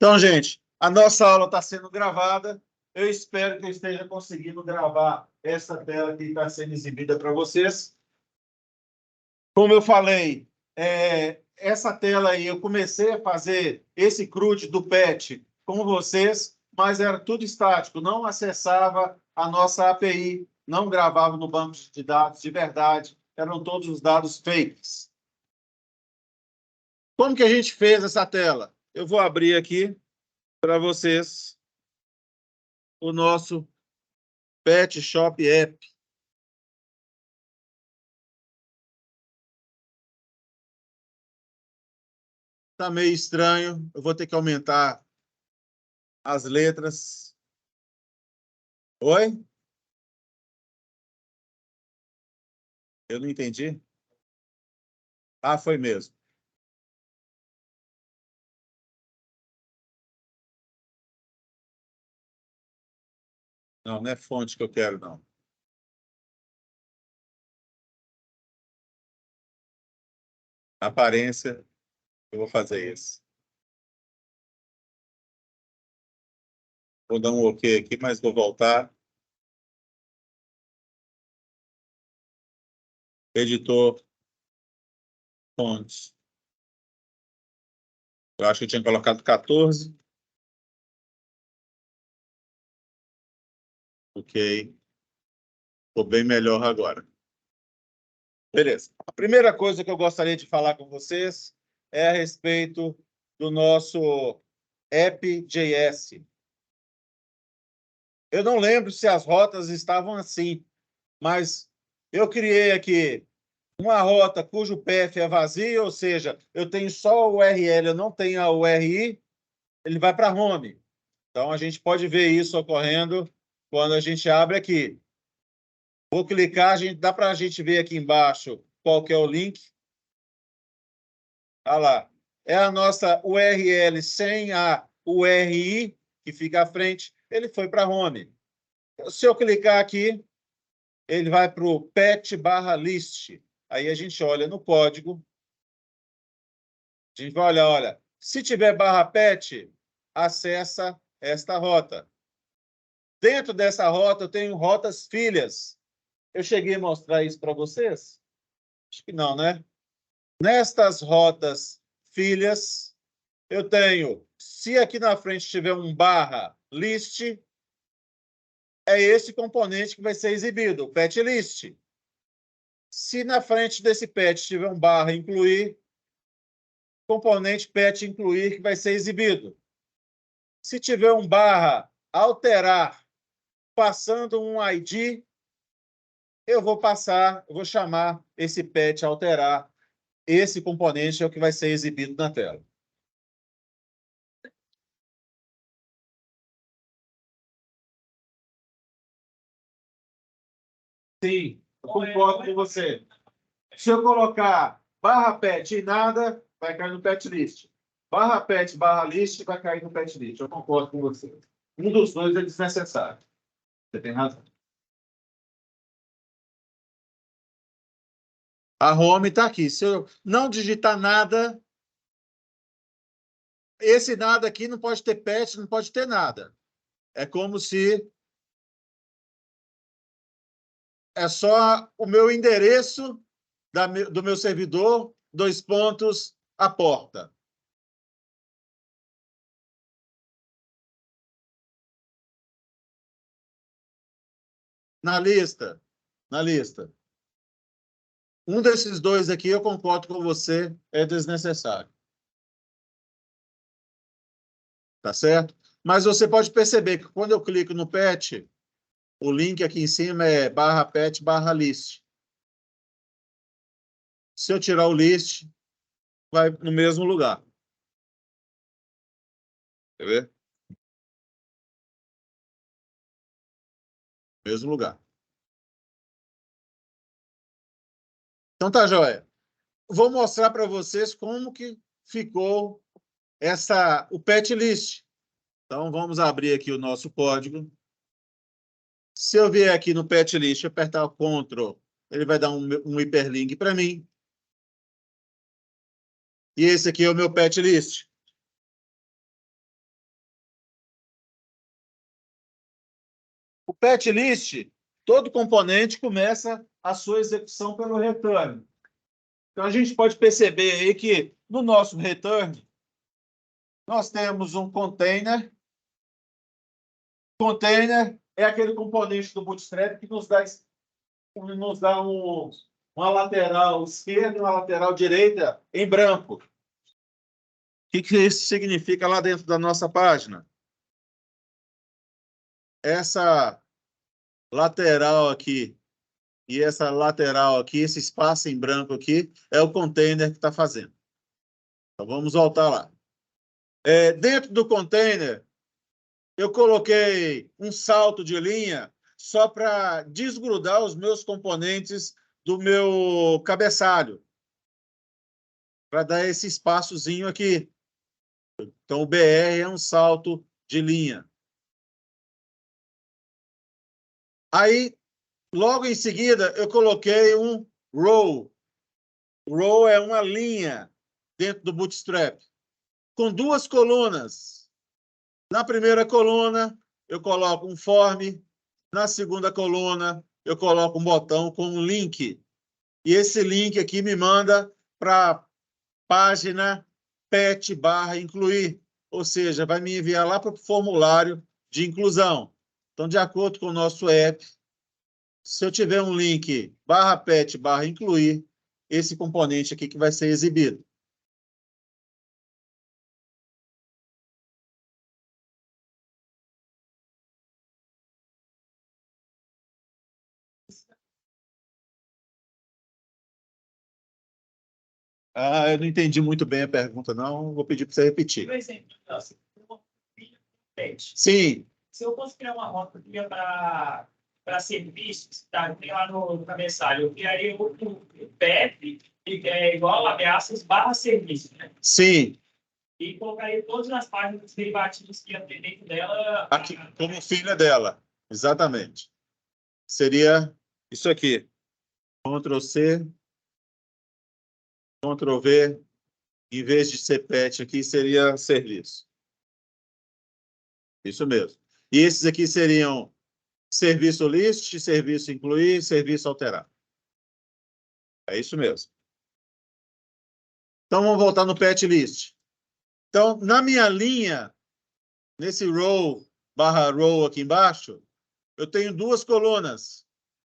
Então, gente, a nossa aula está sendo gravada. Eu espero que eu esteja conseguindo gravar essa tela que está sendo exibida para vocês. Como eu falei, essa tela aí, eu comecei a fazer esse CRUD do PET com vocês, mas era tudo estático, não acessava a nossa API, não gravava no banco de dados de verdade, eram todos os dados fakes. Como que a gente fez essa tela? Eu vou abrir aqui para vocês o nosso Pet Shop App. Está meio estranho, eu vou ter que aumentar as letras. Oi? Eu não entendi. Ah, foi mesmo. Não, não é fonte que eu quero, não. Aparência, eu vou fazer isso. Vou dar um OK aqui, mas vou voltar. Editor, fonte. Eu acho que eu tinha colocado 14. OK. Ficou bem melhor agora. Beleza. A primeira coisa que eu gostaria de falar com vocês é a respeito do nosso app.js. Eu não lembro se as rotas estavam assim, mas eu criei aqui uma rota cujo path é vazio, ou seja, eu tenho só o URL, eu não tenho a URI, ele vai para home. Então, a gente pode ver isso ocorrendo quando a gente abre aqui. Vou clicar, dá para a gente ver aqui embaixo qual que é o link. Olha lá. É a nossa URL sem a URI, que fica à frente, ele foi para home. Se eu clicar aqui, ele vai para o pet/list. Aí a gente olha no código. A gente vai olhar, olha, se tiver /pet, acessa esta rota. Dentro dessa rota, eu tenho rotas filhas. Eu cheguei a mostrar isso para vocês? Acho que não, né? Nestas rotas filhas, eu tenho, se aqui na frente tiver um /list, é esse componente que vai ser exibido, o pet list. Se na frente desse pet tiver um /incluir, componente pet incluir que vai ser exibido. Se tiver um /alterar, passando um ID, eu vou chamar esse pet alterar. Esse componente é o que vai ser exibido na tela. Sim, eu concordo com você. Se eu colocar /pet e nada, vai cair no pet list. /pet/list vai cair no pet list. Eu concordo com você. Um dos dois é desnecessário. Você tem razão. A home está aqui. Se eu não digitar nada, esse nada aqui não pode ter pet, não pode ter nada. É como se é só o meu endereço do meu servidor, a porta. Na lista. Um desses dois aqui, eu concordo com você, é desnecessário. Tá certo? Mas você pode perceber que quando eu clico no pet, o link aqui em cima é /pet/list. Se eu tirar o list, vai no mesmo lugar. Quer ver? Mesmo lugar. Então tá, joia. Vou mostrar para vocês como que ficou o pet list. Então, vamos abrir aqui o nosso código. Se eu vier aqui no pet list, apertar o Ctrl, ele vai dar um hiperlink para mim. E esse aqui é o meu pet list. pet list, todo componente começa a sua execução pelo return. Então, a gente pode perceber aí que no nosso return, nós temos um container. Container é aquele componente do Bootstrap que nos dá uma lateral esquerda e uma lateral direita em branco. O que isso significa lá dentro da nossa página? Essa lateral aqui e essa lateral aqui, esse espaço em branco aqui, é o container que está fazendo. Então, vamos voltar lá. Dentro do container, eu coloquei um salto de linha só para desgrudar os meus componentes do meu cabeçalho, para dar esse espaçozinho aqui. Então, o BR é um salto de linha. Aí, logo em seguida, eu coloquei um row. Row é uma linha dentro do Bootstrap, com duas colunas. Na primeira coluna, eu coloco um form. Na segunda coluna, eu coloco um botão com um link. E esse link aqui me manda para a página pet/incluir. Ou seja, vai me enviar lá para o formulário de inclusão. Então, de acordo com o nosso app, se eu tiver um link /pet/incluir, esse componente aqui que vai ser exibido. Eu não entendi muito bem a pergunta, não. Vou pedir para você repetir. Por exemplo, Sim. se eu fosse criar uma rota para serviços, tá? Tem lá no cabeçalho, eu criaria um PEP que é igual a ameaças/serviço, né? Sim. E colocaria todas as páginas dos derivativos que ia ter dentro dela. Aqui, como filha dela. Exatamente. Seria isso aqui. Ctrl+C, Ctrl+V. Em vez de ser pet aqui, seria serviço. Isso mesmo. E esses aqui seriam serviço list, serviço incluir, serviço alterar. É isso mesmo. Então, vamos voltar no pet list. Então, na minha linha, nesse row/row aqui embaixo, eu tenho duas colunas.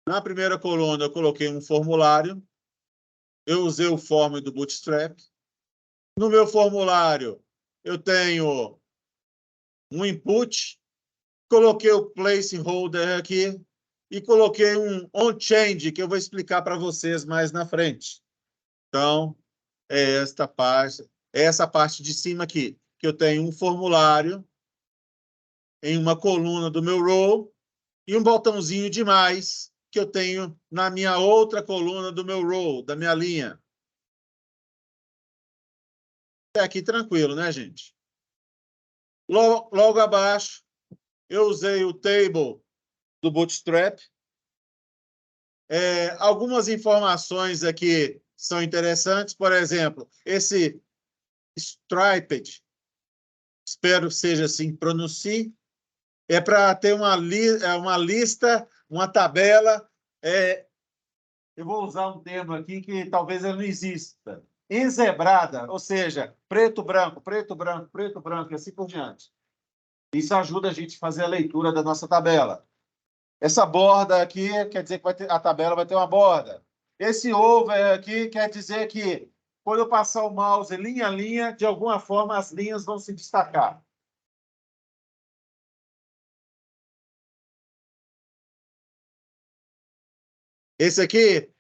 Na primeira coluna, eu coloquei um formulário. Eu usei o form do Bootstrap. No meu formulário, eu tenho um input, coloquei o placeholder aqui e coloquei um onChange, que eu vou explicar para vocês mais na frente. Então, é essa parte de cima aqui, que eu tenho um formulário em uma coluna do meu row e um botãozinho de mais que eu tenho na minha outra coluna do meu row, da minha linha. Até aqui tranquilo, né, gente? Logo abaixo, eu usei o table do Bootstrap. Algumas informações aqui são interessantes. Por exemplo, esse striped, espero que seja assim, pronuncie, é para ter uma lista, uma tabela. Eu vou usar um termo aqui que talvez ele não exista. Enzebrada, ou seja, preto, branco, preto, branco, preto, branco, e assim por diante. Isso ajuda a gente a fazer a leitura da nossa tabela. Essa borda aqui quer dizer que a tabela vai ter uma borda. Esse over aqui quer dizer que, quando eu passar o mouse linha a linha, de alguma forma as linhas vão se destacar. Esse aqui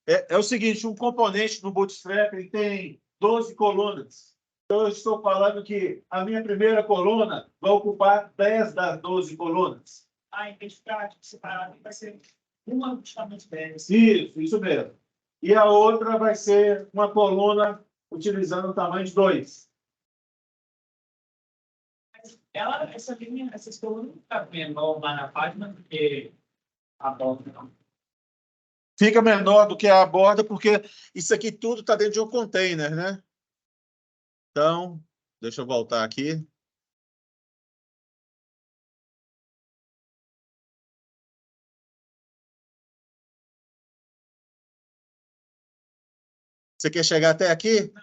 é o seguinte, um componente do Bootstrap ele tem 12 colunas. Então, eu estou falando que a minha primeira coluna vai ocupar 10 das 12 colunas. Em vez de ficar separado, vai ser uma justamente 10. Isso mesmo. E a outra vai ser uma coluna utilizando o tamanho de 2. Essa linha, essas colunas não ficam menor lá na página, porque a borda não. Fica menor do que a borda, porque isso aqui tudo está dentro de um container, né? Então, deixa eu voltar aqui. Você quer chegar até aqui?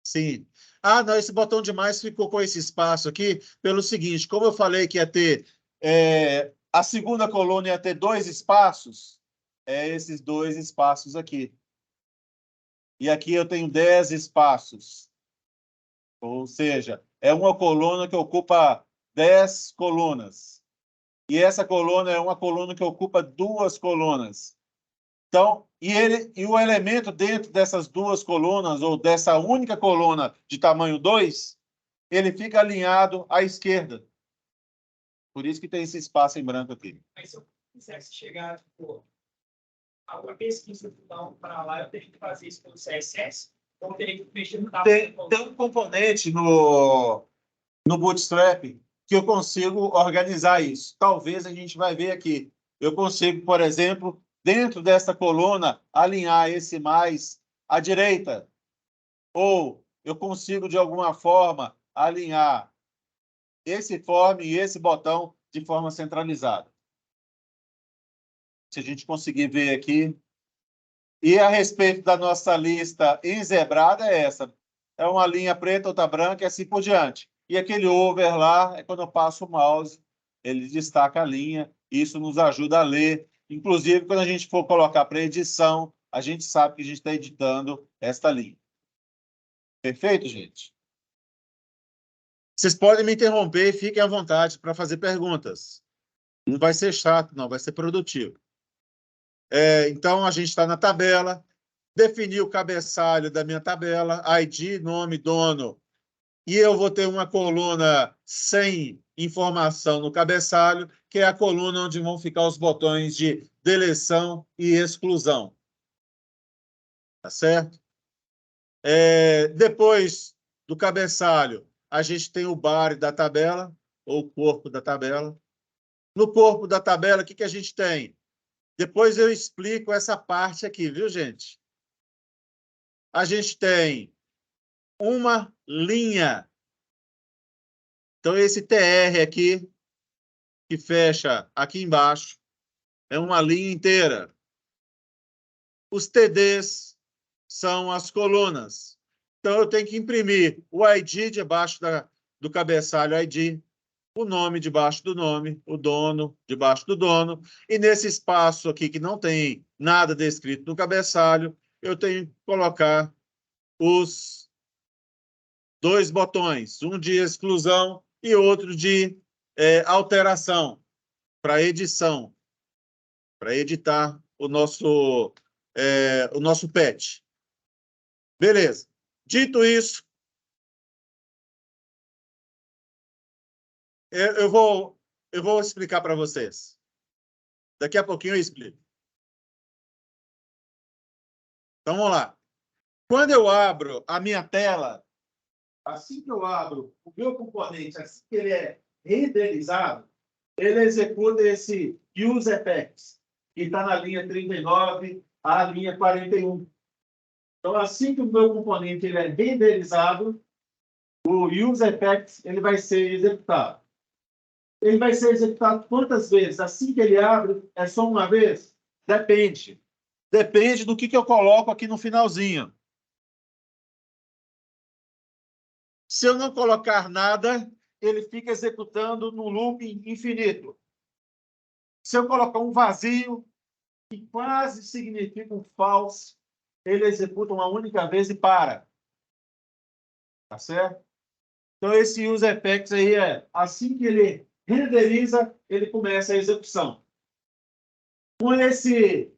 Sim. Ah, não, esse botão de mais ficou com esse espaço aqui pelo seguinte, como eu falei que ia ter, a segunda coluna ia ter 2 espaços, esses 2 espaços aqui. E aqui eu tenho 10 espaços. Ou seja, é uma coluna que ocupa 10 colunas. E essa coluna é uma coluna que ocupa 2 colunas. Então, e o elemento dentro dessas 2 colunas, ou dessa única coluna de tamanho 2, ele fica alinhado à esquerda. Por isso que tem esse espaço em branco aqui. Mas se eu quisesse chegar, tipo, a uma pesquisa para lá, eu teria que fazer isso pelo CSS? Ou eu teria que mexer no Tem um componente no Bootstrap que eu consigo organizar isso. Talvez a gente vai ver aqui. Eu consigo, por exemplo, dentro dessa coluna, alinhar esse mais à direita. Ou eu consigo, de alguma forma, alinhar esse form e esse botão de forma centralizada. Se a gente conseguir ver aqui. E a respeito da nossa lista enzebrada é essa. É uma linha preta, outra branca e assim por diante. E aquele over lá, é quando eu passo o mouse, ele destaca a linha. Isso nos ajuda a ler. Inclusive, quando a gente for colocar para edição, a gente sabe que a gente está editando esta linha. Perfeito, gente? Vocês podem me interromper e fiquem à vontade para fazer perguntas. Não vai ser chato, não, vai ser produtivo. Então, a gente está na tabela, defini o cabeçalho da minha tabela, ID, nome, dono, e eu vou ter uma coluna sem informação no cabeçalho, que é a coluna onde vão ficar os botões de deleção e exclusão. Tá certo? Depois do cabeçalho, a gente tem o body da tabela, ou o corpo da tabela. No corpo da tabela, o que a gente tem? Depois eu explico essa parte aqui, viu, gente? A gente tem uma linha. Então, esse TR aqui, que fecha aqui embaixo, é uma linha inteira. Os TDs são as colunas. Então, eu tenho que imprimir o ID debaixo do cabeçalho ID, o nome debaixo do nome, o dono debaixo do dono, e nesse espaço aqui que não tem nada descrito no cabeçalho, eu tenho que colocar os 2 botões, um de exclusão e outro de alteração, para edição, para editar o nosso PET. Beleza. Dito isso, eu vou explicar para vocês. Daqui a pouquinho eu explico. Então, vamos lá. Quando eu abro a minha tela, assim que eu abro o meu componente, assim que ele é renderizado, ele executa esse useEffects, que está na linha 39 à linha 41. Então, assim que o meu componente ele é renderizado, o useEffects ele vai ser executado. Ele vai ser executado quantas vezes? Assim que ele abre, é só uma vez? Depende. Depende do que eu coloco aqui no finalzinho. Se eu não colocar nada, ele fica executando no looping infinito. Se eu colocar um vazio, que quase significa um false, ele executa uma única vez e para. Tá certo? Então, esse useEffects aí assim que ele renderiza, ele começa a execução. Com esse...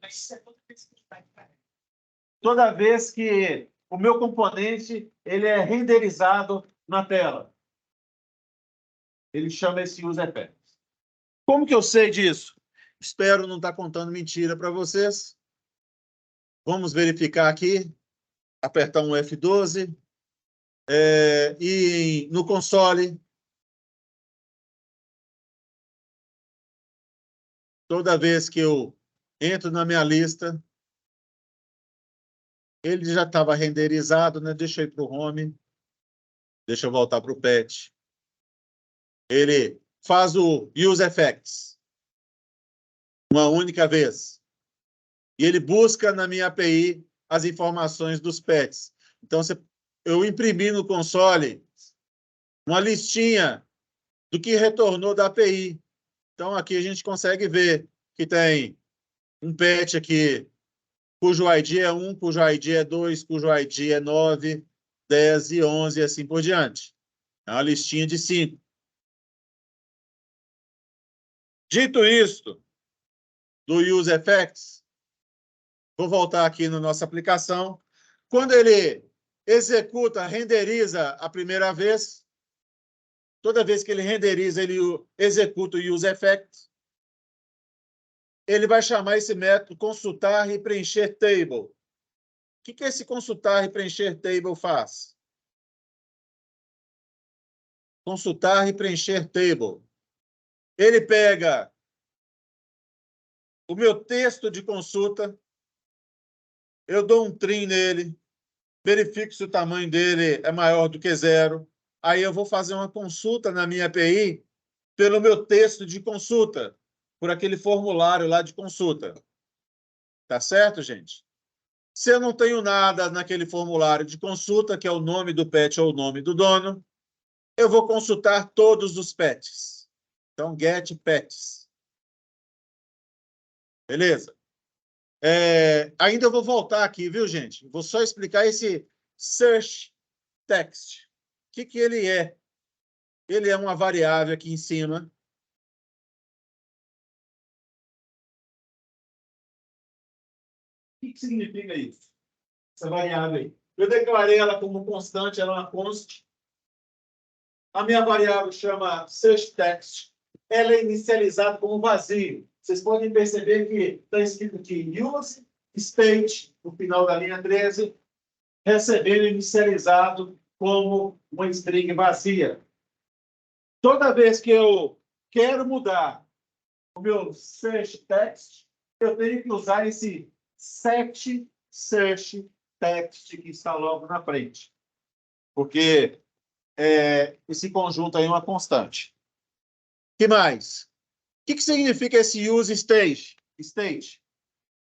Toda vez que o meu componente ele é renderizado na tela. Ele chama esse useEffects. Como que eu sei disso? Espero não estar contando mentira para vocês. Vamos verificar aqui. Apertar um F12. E no console, toda vez que eu entro na minha lista, ele já estava renderizado, né? Deixa eu ir para o home. Deixa eu voltar para o pet. Ele faz o useEffects uma única vez. e ele busca na minha API as informações dos pets. Então, eu imprimi no console uma listinha do que retornou da API. Então, aqui a gente consegue ver que tem um pet aqui, cujo ID é 1, cujo ID é 2, cujo ID é 9, 10 e 11, e assim por diante. É uma listinha de 5. Dito isto, do Use Effects, vou voltar aqui na nossa aplicação. Quando ele executa, renderiza a primeira vez, toda vez que ele renderiza, ele executa o Use Effects, ele vai chamar esse método consultar e preencher table. O que esse consultar e preencher table faz? Consultar e preencher table. Ele pega o meu texto de consulta, eu dou um trim nele, verifico se o tamanho dele é maior do que 0, aí eu vou fazer uma consulta na minha API pelo meu texto de consulta, por aquele formulário lá de consulta. Tá certo, gente? Se eu não tenho nada naquele formulário de consulta, que é o nome do pet ou o nome do dono, eu vou consultar todos os pets. Então, get pets. Beleza? Ainda eu vou voltar aqui, viu, gente? Vou só explicar esse search text. O que ele é? Ele é uma variável aqui em cima. O que significa isso? Essa variável aí. Eu declarei ela como constante, ela é uma const. A minha variável chama searchText. Ela é inicializada como vazio. Vocês podem perceber que está escrito aqui use state, no final da linha 13, recebendo inicializado como uma string vazia. Toda vez que eu quero mudar o meu searchText, eu tenho que usar esse set searchText que está logo na frente. Porque esse conjunto aí é uma constante. O que mais? O que significa esse use state?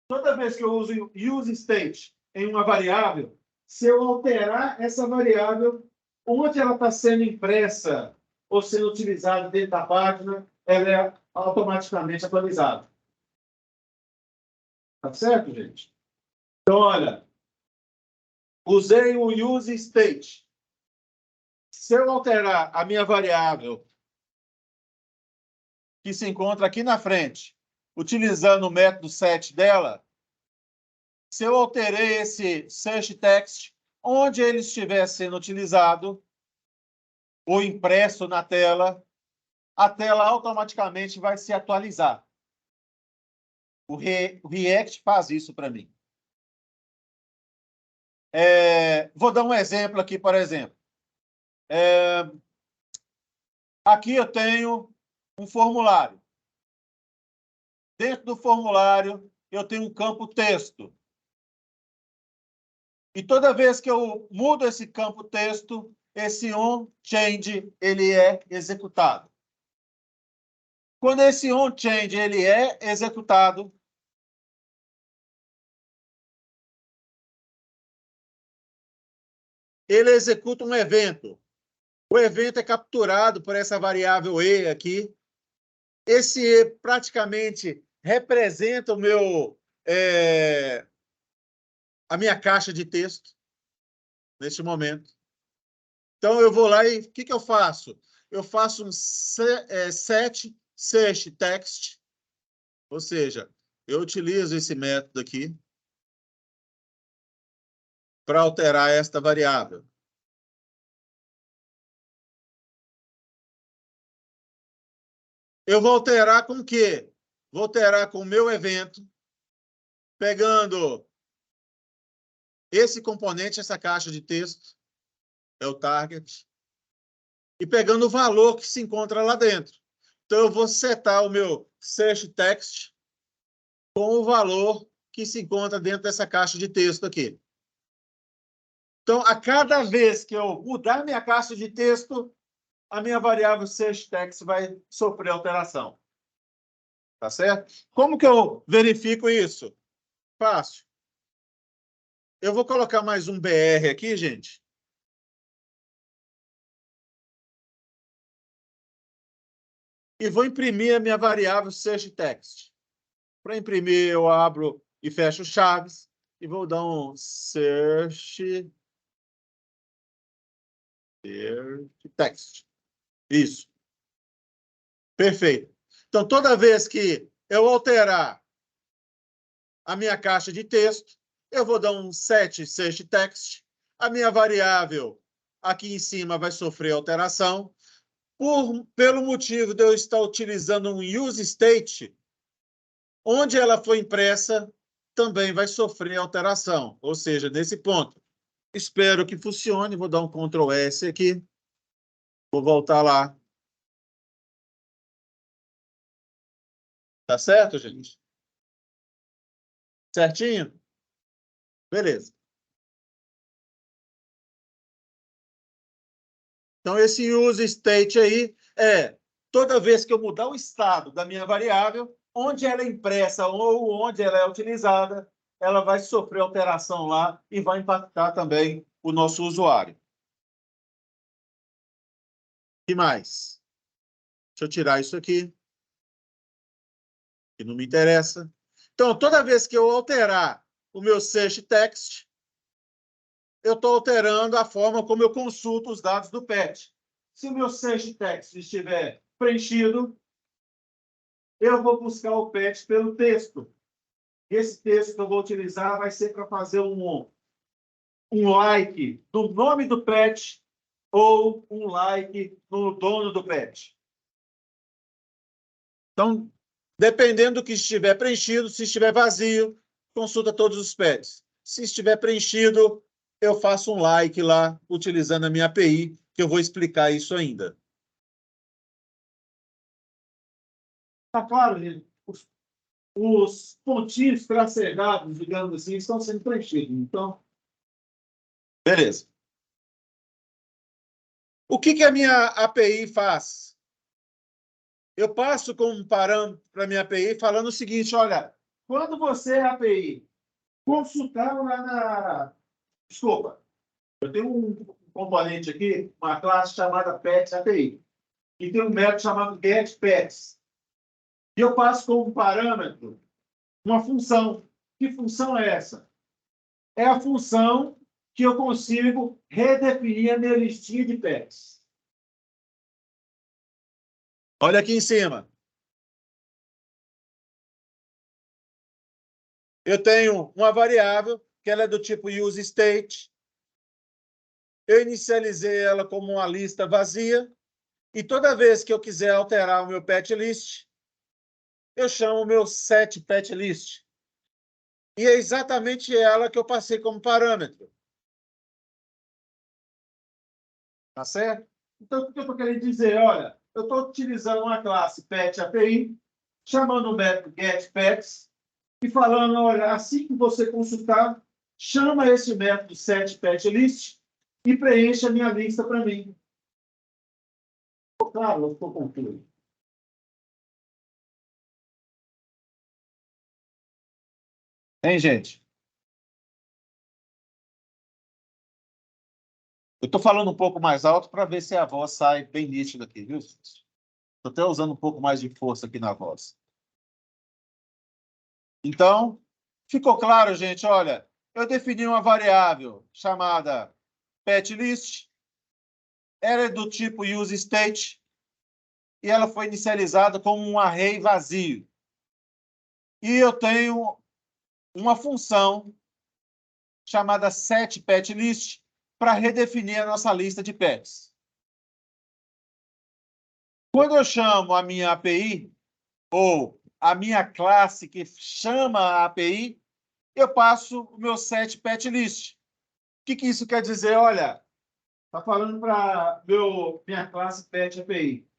Toda vez que eu uso use state em uma variável, se eu alterar essa variável, onde ela está sendo impressa ou sendo utilizada dentro da página, ela é automaticamente atualizada. Tá certo, gente? Então, olha, usei o use state. Se eu alterar a minha variável que se encontra aqui na frente, utilizando o método set dela, se eu alterei esse searchText, onde ele estiver sendo utilizado ou impresso na tela, a tela automaticamente vai se atualizar. O React faz isso para mim. Vou dar um exemplo aqui, por exemplo. Aqui eu tenho um formulário. Dentro do formulário, eu tenho um campo texto. E toda vez que eu mudo esse campo texto, esse onChange ele é executado. Quando esse onChange ele é executado, ele executa um evento. O evento é capturado por essa variável E aqui. Esse E praticamente representa a minha caixa de texto neste momento. Então, eu vou lá e o que eu faço? Eu faço um set searchText, ou seja, eu utilizo esse método aqui para alterar esta variável. Eu vou alterar com o quê? Vou alterar com o meu evento, pegando esse componente, essa caixa de texto, é o target, e pegando o valor que se encontra lá dentro. Então, eu vou setar o meu searchText com o valor que se encontra dentro dessa caixa de texto aqui. Então, a cada vez que eu mudar minha caixa de texto, a minha variável searchText vai sofrer alteração. Tá certo? Como que eu verifico isso? Fácil. Eu vou colocar mais um BR aqui, gente. E vou imprimir a minha variável search text. Para imprimir, eu abro e fecho chaves e vou dar um search text. Isso. Perfeito. Então, toda vez que eu alterar a minha caixa de texto, eu vou dar um set search text. A minha variável aqui em cima vai sofrer alteração. Pelo motivo de eu estar utilizando um use state, onde ela foi impressa, também vai sofrer alteração. Ou seja, nesse ponto, espero que funcione. Vou dar um Ctrl S aqui. Vou voltar lá. Tá certo, gente? Certinho? Beleza. Então, esse use state aí é toda vez que eu mudar o estado da minha variável, onde ela é impressa ou onde ela é utilizada, ela vai sofrer alteração lá e vai impactar também o nosso usuário. O que mais? Deixa eu tirar isso aqui, que não me interessa. Então, toda vez que eu alterar o meu search text, eu estou alterando a forma como eu consulto os dados do PET. Se o meu search text estiver preenchido, eu vou buscar o PET pelo texto. Esse texto que eu vou utilizar vai ser para fazer um like no nome do PET ou um like no dono do PET. Então, dependendo do que estiver preenchido, se estiver vazio, consulta todos os PETs. Se estiver preenchido, eu faço um like lá, utilizando a minha API, que eu vou explicar isso ainda. Tá claro, gente? Os pontinhos tracegados, digamos assim, estão sendo preenchidos. Então, beleza. O que a minha API faz? Eu passo como um parâmetro para a minha API falando o seguinte, olha, quando você, API, consultar lá na... Desculpa, eu tenho um componente aqui, uma classe chamada Pets API, e tem um método chamado getPets. E eu passo como parâmetro uma função. Que função é essa? É a função que eu consigo redefinir a minha listinha de pets. Olha aqui em cima. Eu tenho uma variável que ela é do tipo useState. Eu inicializei ela como uma lista vazia. E toda vez que eu quiser alterar o meu pet list, eu chamo o meu setPetList. E é exatamente ela que eu passei como parâmetro. Tá certo? Então, o que eu estou querendo dizer? Olha, eu estou utilizando uma classe PetAPI, chamando o método getPets, e falando, olha, assim que você consultar, chama esse método setPetList e preencha a minha lista para mim. Claro, eu estou concluindo. Hein, gente? Eu estou falando um pouco mais alto para ver se a voz sai bem nítida aqui, viu? Estou até usando um pouco mais de força aqui na voz. Então, ficou claro, gente? Olha, eu defini uma variável chamada PetList, ela é do tipo useState e ela foi inicializada como um array vazio. E eu tenho uma função chamada setPetList para redefinir a nossa lista de pets. Quando eu chamo a minha API, ou a minha classe que chama a API, eu passo o meu setPetList. O que isso quer dizer? Olha, está falando para minha classe Pet API.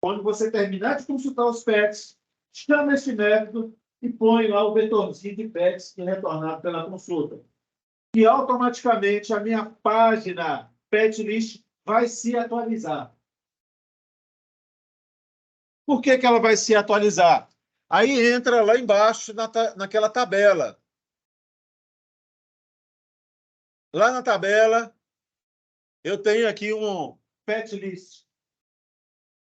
Quando você terminar de consultar os pets, chama esse método e põe lá o vetorzinho de pets que é retornado pela consulta. E automaticamente a minha página PetList vai se atualizar. Por que ela vai se atualizar? Aí entra lá embaixo naquela tabela. Lá na tabela, eu tenho aqui um pet list.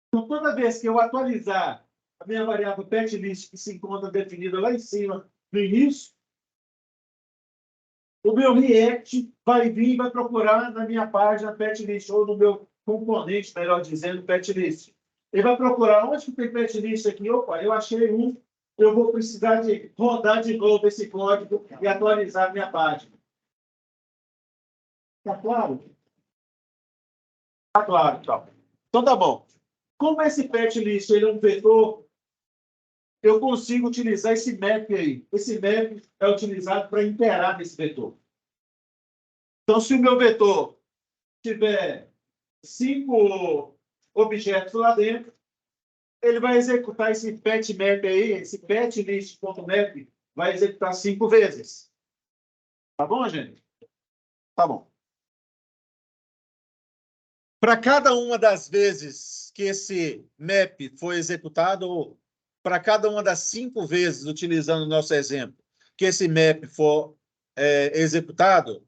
Então, toda vez que eu atualizar a minha variável pet list, que se encontra definida lá em cima, no início, o meu React vai vir e vai procurar na minha página pet list, ou no meu componente, melhor dizendo, pet list. Ele vai procurar onde que tem pet list aqui. Opa, eu achei um. Eu vou precisar de rodar de novo esse código e atualizar a minha página. Está claro? Está claro, então. Então, tá bom. Como esse pet list ele é um vetor, eu consigo utilizar esse map aí. Esse map é utilizado para iterar nesse vetor. Então, se o meu vetor tiver 5 objetos lá dentro, ele vai executar esse pet map aí, esse pet list.map, vai executar 5 vezes. Tá bom, gente? Tá bom. Para cada uma das vezes que esse map foi executado, ou para cada uma das 5 vezes, utilizando o nosso exemplo, que esse map for executado,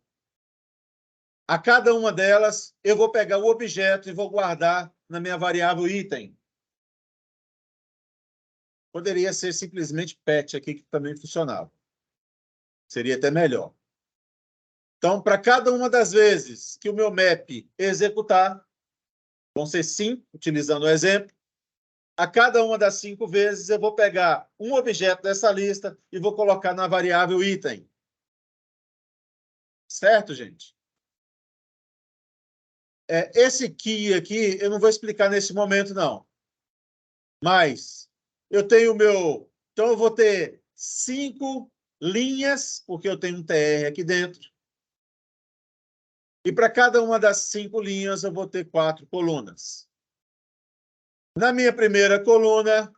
a cada uma delas, eu vou pegar o objeto e vou guardar na minha variável item. Poderia ser simplesmente pet aqui, que também funcionava. Seria até melhor. Então, para cada uma das vezes que o meu map executar, vão ser 5, utilizando o exemplo, a cada uma das 5 vezes eu vou pegar um objeto dessa lista e vou colocar na variável item. Certo, gente? Esse key aqui, eu não vou explicar nesse momento, não. Mas eu tenho o meu... Então, eu vou ter 5 linhas, porque eu tenho um TR aqui dentro. E para cada uma das 5 linhas, eu vou ter 4 colunas. Na minha primeira coluna,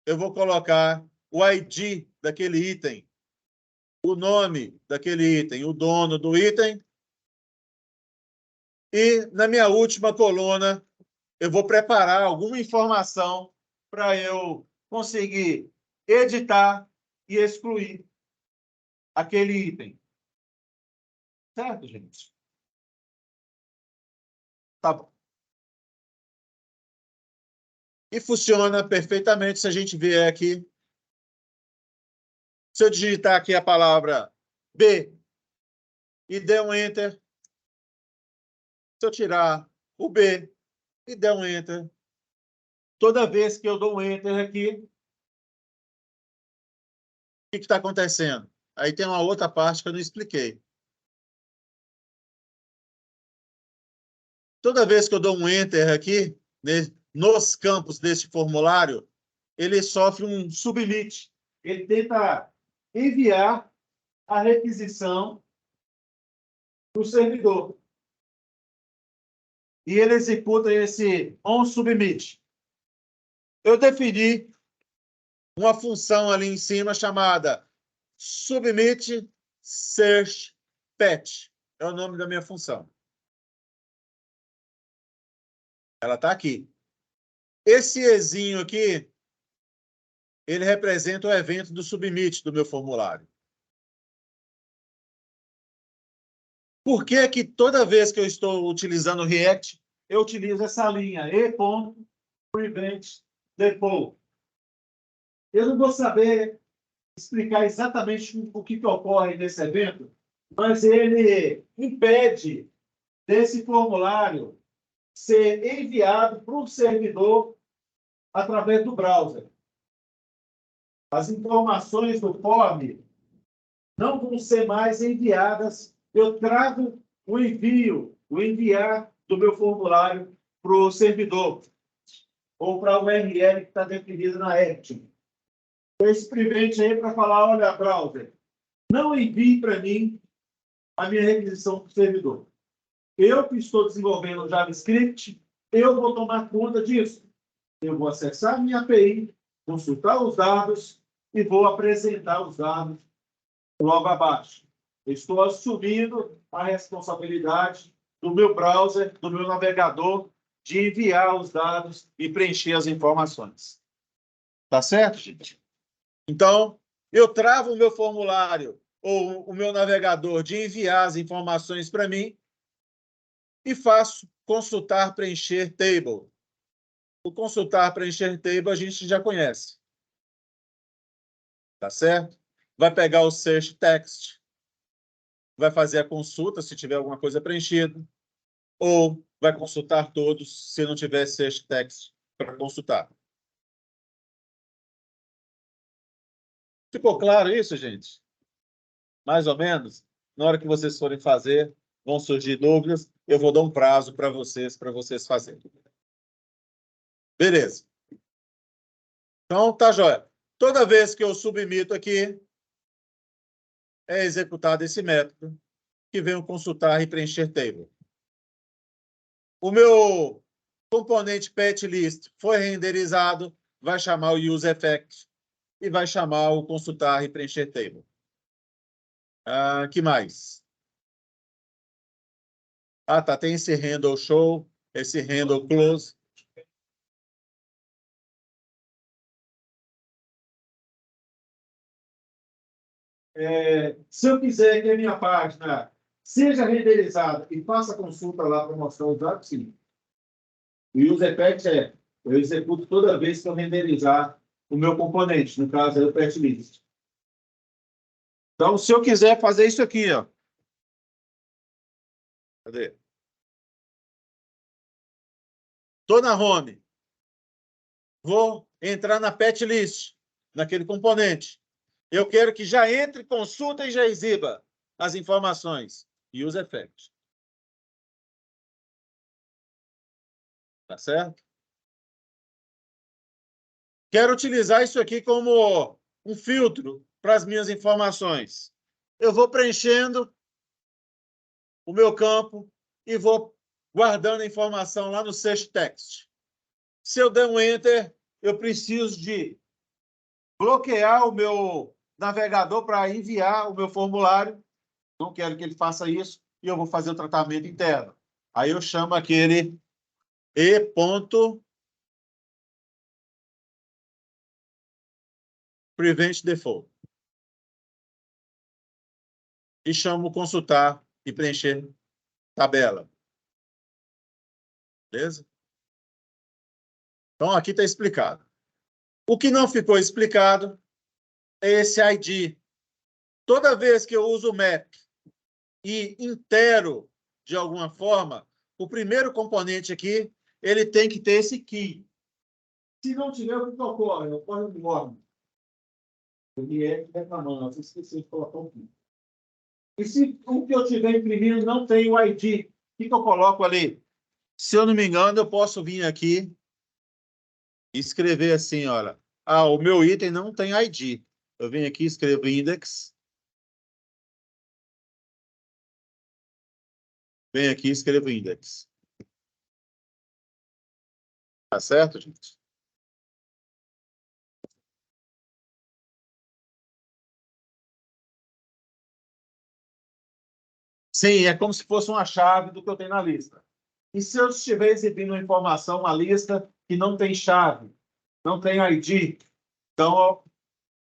eu vou colocar o ID daquele item, o nome daquele item, o dono do item. E na minha última coluna, eu vou preparar alguma informação para eu conseguir editar e excluir aquele item. Certo, gente? Tá bom. E funciona perfeitamente se a gente vier aqui. Se eu digitar aqui a palavra B e der um Enter, se eu tirar o B e der um Enter, toda vez que eu dou um Enter aqui, o que está acontecendo? Aí tem uma outra parte que eu não expliquei. Toda vez que eu dou um Enter aqui, nos campos deste formulário, ele sofre um submit. Ele tenta enviar a requisição para o servidor. E ele executa esse onSubmit. Eu defini uma função ali em cima chamada submit search pet. É o nome da minha função. Ela está aqui. Esse Ezinho aqui, ele representa o evento do submit do meu formulário. Por que que toda vez que eu estou utilizando o React, eu utilizo essa linha e.prevent-default? Eu não vou saber explicar exatamente o que ocorre nesse evento, mas ele impede desse formulário ser enviado para o servidor através do browser. As informações do form não vão ser mais enviadas. Eu trago o enviar do meu formulário para o servidor ou para a URL que está definida na Action. Esse prevent aí para falar, olha, browser, não envie para mim a minha requisição para o servidor. Eu que estou desenvolvendo o JavaScript, eu vou tomar conta disso. Eu vou acessar a minha API, consultar os dados e vou apresentar os dados logo abaixo. Eu estou assumindo a responsabilidade do meu browser, do meu navegador, de enviar os dados e preencher as informações. Tá certo, gente? Então, eu travo o meu formulário ou o meu navegador de enviar as informações para mim e faço consultar, preencher table. O consultar, preencher table a gente já conhece. Tá certo? Vai pegar o search text, vai fazer a consulta se tiver alguma coisa preenchida, ou vai consultar todos se não tiver search text para consultar. Ficou claro isso, gente? Mais ou menos? Na hora que vocês forem fazer, vão surgir dúvidas, eu vou dar um prazo para vocês fazerem. Beleza. Então, tá joia. Toda vez que eu submito aqui, é executado esse método, que vem o consultar e preencher table. O meu componente pet list foi renderizado, vai chamar o useEffect e vai chamar o consultar e preencher table. Que mais? Tá, tem esse handle show, esse handle close. Se eu quiser que a minha página seja renderizada e faça consulta lá para mostrar os dados, sim. O useEffect eu executo toda vez que eu renderizar o meu componente, no caso é o pet list. Então, se eu quiser fazer isso aqui, ó. Cadê? Estou na home. Vou entrar na pet list, naquele componente. Eu quero que já entre, consulta e já exiba as informações. useEffect. Tá certo? Quero utilizar isso aqui como um filtro para as minhas informações. Eu vou preenchendo o meu campo e vou guardando a informação lá no search text. Se eu der um enter, eu preciso de bloquear o meu navegador para enviar o meu formulário. Não quero que ele faça isso e eu vou fazer o tratamento interno. Aí eu chamo aquele e.prevent default. E chamo consultar e preencher tabela. Beleza? Então, aqui está explicado. O que não ficou explicado é esse ID. Toda vez que eu uso o map e intero de alguma forma, o primeiro componente aqui, ele tem que ter esse key. Se não tiver, o que ocorre? Ocorre um warning. O IEF reclamando, você esqueceu de colocar o key. E se o que eu tiver imprimindo não tem o ID, o que eu coloco ali? Se eu não me engano, eu posso vir aqui e escrever assim, olha, o meu item não tem ID. Eu venho aqui, escrevo index. Venho aqui e escrevo index. Tá certo, gente? Sim, é como se fosse uma chave do que eu tenho na lista. E se eu estiver exibindo uma informação, uma lista que não tem chave, não tem ID, então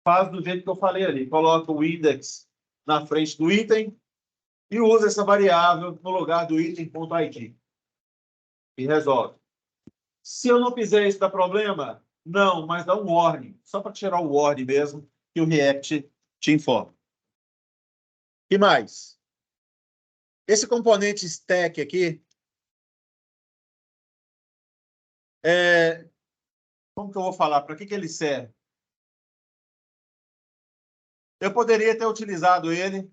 faz do jeito que eu falei ali. Coloca o index na frente do item e usa essa variável no lugar do item.id. E resolve. Se eu não fizer isso, dá problema? Não, mas dá um warning. Só para tirar o warning mesmo, que o React te informa. E mais? Esse componente stack aqui, como que eu vou falar? Para que ele serve? Eu poderia ter utilizado ele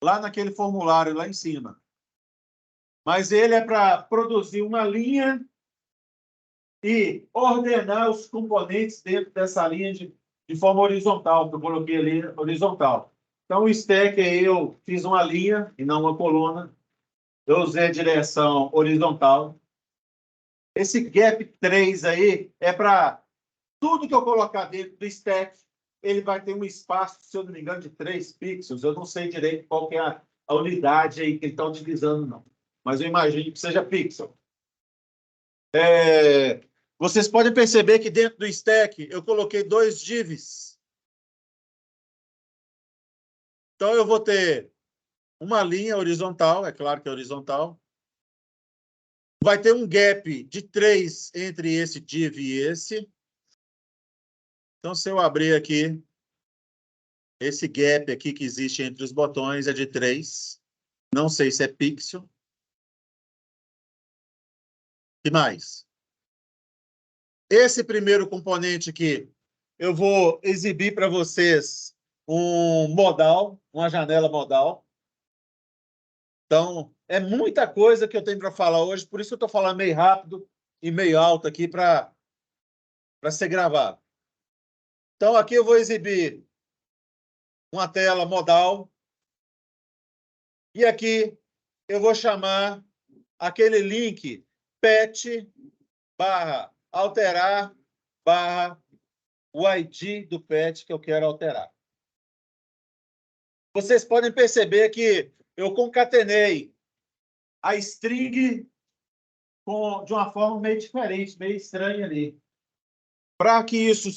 lá naquele formulário, lá em cima. Mas ele é para produzir uma linha e ordenar os componentes dentro dessa linha de forma horizontal, que eu coloquei ali horizontal. Então, o stack aí eu fiz uma linha e não uma coluna. Eu usei a direção horizontal. Esse gap 3 aí é para tudo que eu colocar dentro do stack, ele vai ter um espaço, se eu não me engano, de 3 pixels. Eu não sei direito qual que é a unidade aí que ele está utilizando, não. Mas eu imagino que seja pixel. Vocês podem perceber que dentro do stack eu coloquei 2 divs. Então, eu vou ter uma linha horizontal, é claro que é horizontal. Vai ter um gap de 3 entre esse div e esse. Então, se eu abrir aqui, esse gap aqui que existe entre os botões é de 3. Não sei se é pixel. O que mais? Esse primeiro componente aqui, eu vou exibir para vocês um modal, uma janela modal. Então, é muita coisa que eu tenho para falar hoje, por isso que eu estou falando meio rápido e meio alto aqui para ser gravado. Então, aqui eu vou exibir uma tela modal. E aqui eu vou chamar aquele link pet/alterar/ o ID do pet que eu quero alterar. Vocês podem perceber que eu concatenei a string de uma forma meio diferente, meio estranha ali. Para que isso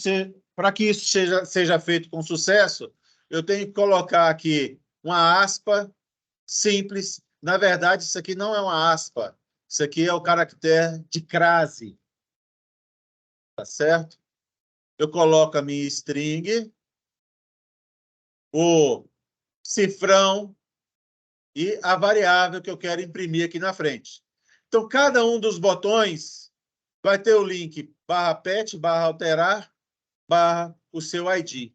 seja feito com sucesso, eu tenho que colocar aqui uma aspa simples. Na verdade, isso aqui não é uma aspa. Isso aqui é o caractere de crase. Tá certo? Eu coloco a minha string, o cifrão e a variável que eu quero imprimir aqui na frente. Então, cada um dos botões vai ter o link /pet/alterar/ o seu ID.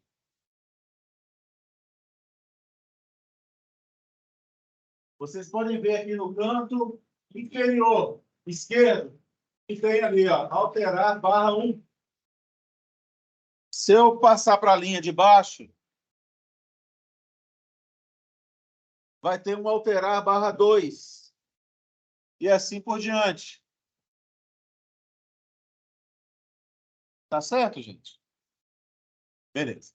Vocês podem ver aqui no canto inferior esquerdo que tem ali, ó, alterar /1. Se eu passar para a linha de baixo, vai ter um alterar /2. E assim por diante. Tá certo, gente? Beleza.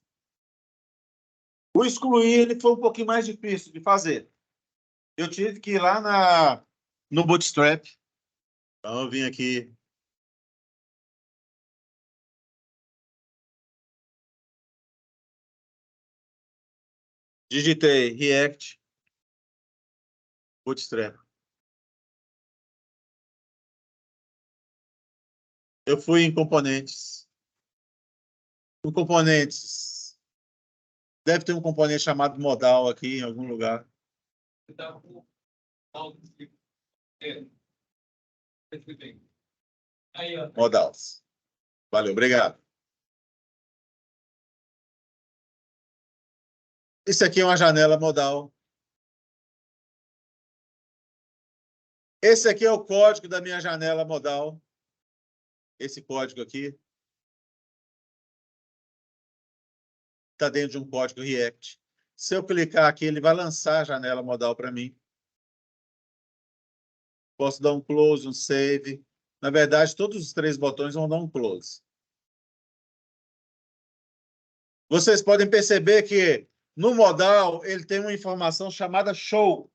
O excluir ele foi um pouquinho mais difícil de fazer. Eu tive que ir lá no Bootstrap. Então, eu vim aqui. Digitei React, Bootstrap. Eu fui em componentes. No componentes, deve ter um componente chamado modal aqui em algum lugar. Modals. Valeu, obrigado. Isso aqui é uma janela modal. Esse aqui é o código da minha janela modal. Esse código aqui está dentro de um código React. Se eu clicar aqui, ele vai lançar a janela modal para mim. Posso dar um close, um save. Na verdade, todos os 3 botões vão dar um close. Vocês podem perceber que no modal ele tem uma informação chamada show.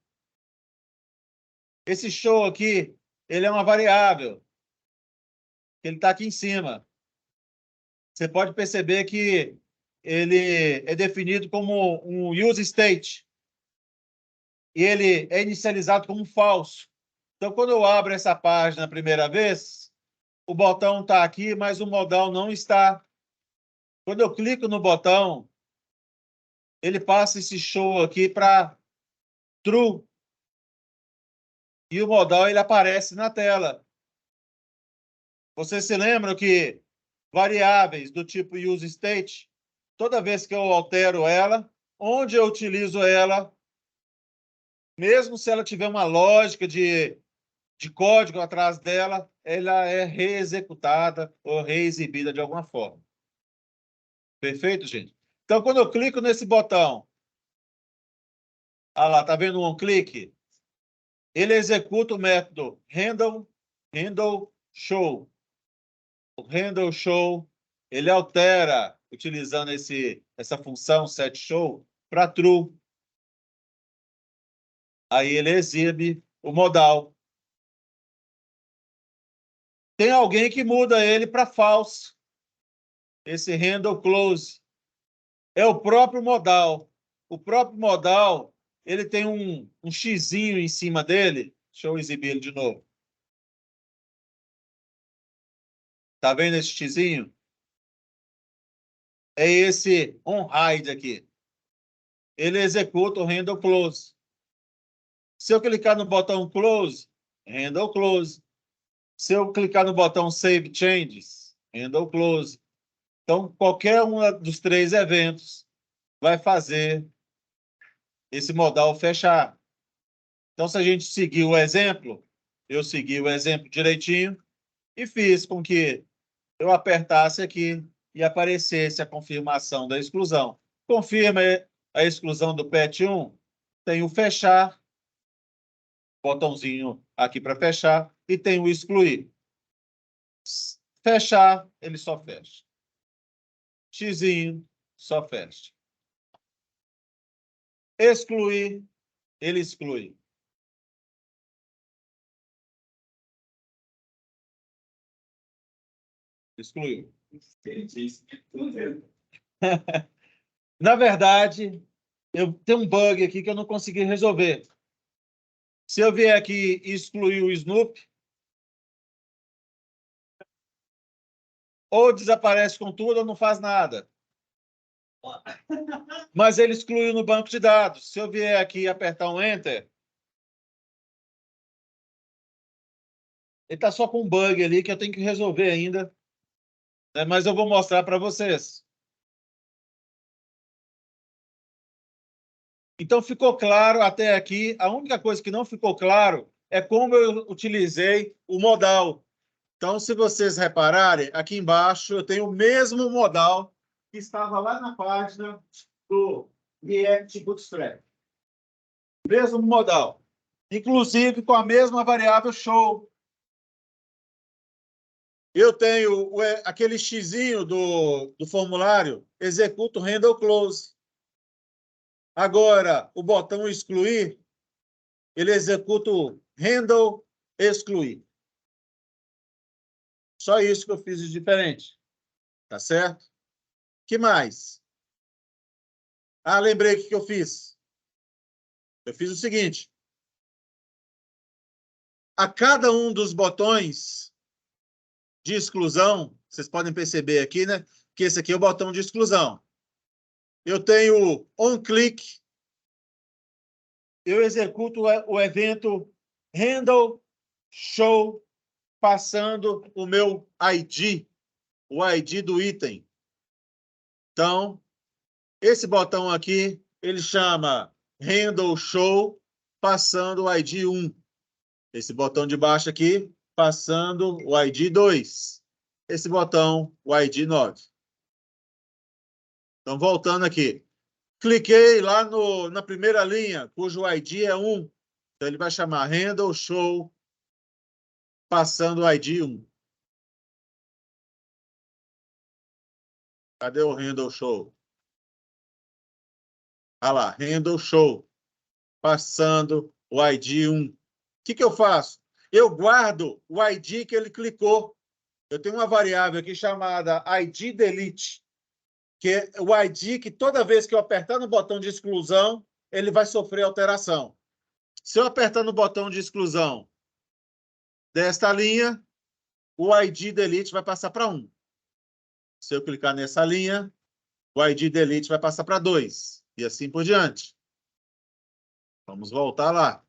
Esse show aqui, ele é uma variável. Ele está aqui em cima. Você pode perceber que ele é definido como um use state. E ele é inicializado como falso. Então, quando eu abro essa página a primeira vez, o botão está aqui, mas o modal não está. Quando eu clico no botão, ele passa esse show aqui para true. E o modal ele aparece na tela. Vocês se lembram que variáveis do tipo useState, toda vez que eu altero ela, onde eu utilizo ela, mesmo se ela tiver uma lógica de código atrás dela, ela é reexecutada ou reexibida de alguma forma. Perfeito, gente? Então, quando eu clico nesse botão, lá, tá vendo um clique? Ele executa o método handle show. O handle show, ele altera, utilizando essa função setShow, para true. Aí ele exibe o modal. Tem alguém que muda ele para false. Esse handle close é o próprio modal. o próprio modal, ele tem um xizinho em cima dele. Deixa eu exibir ele de novo. Tá vendo esse xizinho? É esse onHide aqui. Ele executa o handle close. Se eu clicar no botão close, handle close. Se eu clicar no botão save changes, handle close. Então, qualquer um dos 3 eventos vai fazer esse modal fechar. Então, se a gente seguir o exemplo, eu segui o exemplo direitinho e fiz com que eu apertasse aqui e aparecesse a confirmação da exclusão. Confirma a exclusão do PET 1, tem o fechar, botãozinho aqui para fechar, e tem o excluir. Fechar, ele só fecha. Xizinho, só fecha. Excluir, ele exclui. Excluiu. Na verdade, eu tenho um bug aqui que eu não consegui resolver. Se eu vier aqui e excluir o Snoop, ou desaparece com tudo ou não faz nada. Mas ele excluiu no banco de dados. Se eu vier aqui e apertar um Enter, ele está só com um bug ali que eu tenho que resolver ainda, né? Mas eu vou mostrar para vocês. Então, ficou claro até aqui. A única coisa que não ficou claro é como eu utilizei o modal. Então, se vocês repararem, aqui embaixo eu tenho o mesmo modal que estava lá na página do React Bootstrap. Mesmo modal. Inclusive com a mesma variável show. Eu tenho aquele xizinho do formulário, executa o handle close. Agora, o botão excluir, ele executa o handle excluir. Só isso que eu fiz de diferente. Tá certo? O que mais? Ah, lembrei o que eu fiz. Eu fiz o seguinte. A cada um dos botões de exclusão, vocês podem perceber aqui, né? Que esse aqui é o botão de exclusão. Eu tenho onClick. Eu executo o evento handle show passando o meu ID, o ID do item. Então, esse botão aqui, ele chama handle show passando o ID 1. Esse botão de baixo aqui, passando o ID 2. Esse botão, o ID 9. Então, voltando aqui. Cliquei lá na primeira linha, cujo ID é 1. Então, ele vai chamar handle show passando o ID 1. Cadê o handle show? Ah lá, handle show passando o ID 1. O que eu faço? Eu guardo o ID que ele clicou. Eu tenho uma variável aqui chamada ID delete, que é o ID que toda vez que eu apertar no botão de exclusão, ele vai sofrer alteração. Se eu apertar no botão de exclusão desta linha, o ID delete vai passar para 1. Se eu clicar nessa linha, o ID delete vai passar para 2. E assim por diante. Vamos voltar lá.